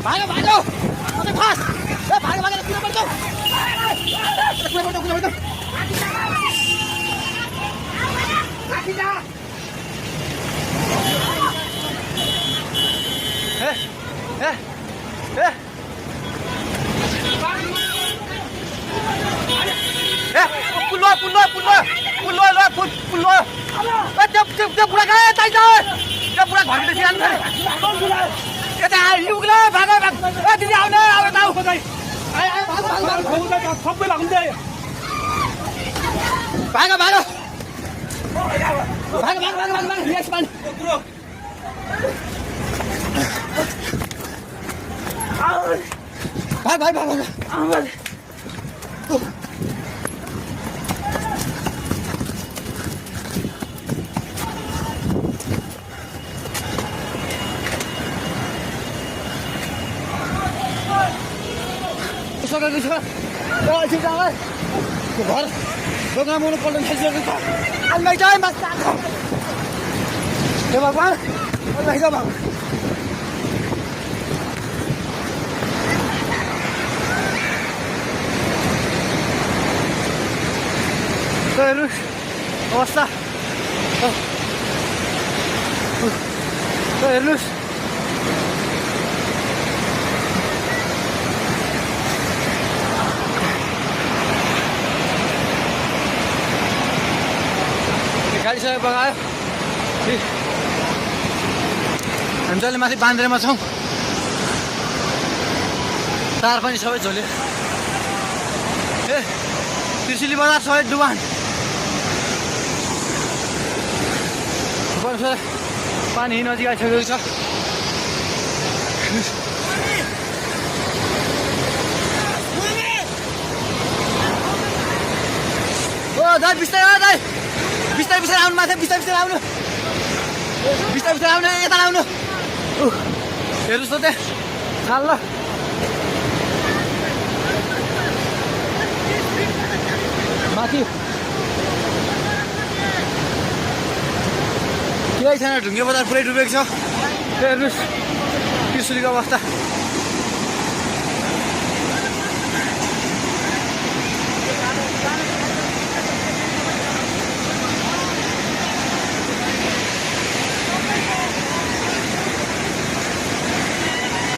भागो भागो अबे फास ए भागो भागो कुन पर्छ कुन पर्छ आखि जा ए ए ए पुलो त्यो बुढा गए ताइ त्यो बुढा घरभित्र सिराल्नु यता युगले भाग ए दिदी आउने आउने ताउ खोइ सबै लाग्दै भाग भाग भाग भाग भाग भाग यस पानी भाग भाग भाग भाग घर दोकान मुनि पल्टन थालिसकेको छ अलमै चाहिँ माछ हे भगवान अलमै जा भगवान हेर्नु अवस्था हेर्नुहोस् गाडिसकेर बगायो हामी जहिले माथि बान्द्रेमा छौँ तार पनि सबै झोल्यो ए त्रिशुली बजार सबै डुबान पानी नजिक आइसकेको छ ओ दाइ बिस्तारै दाइ बिस्तारै बिस्तारै आउनु माथि बिस्तारै बिस्तारै आउनु बिस्तारै बिस्तारै आउनु यता आउनु हेर्नुहोस् त त्यहाँ खाल ल माथि केही छैन ढुङ्गे बजार पुरै डुबेको छ हेर्नुहोस् त्रिशुलीको अवस्था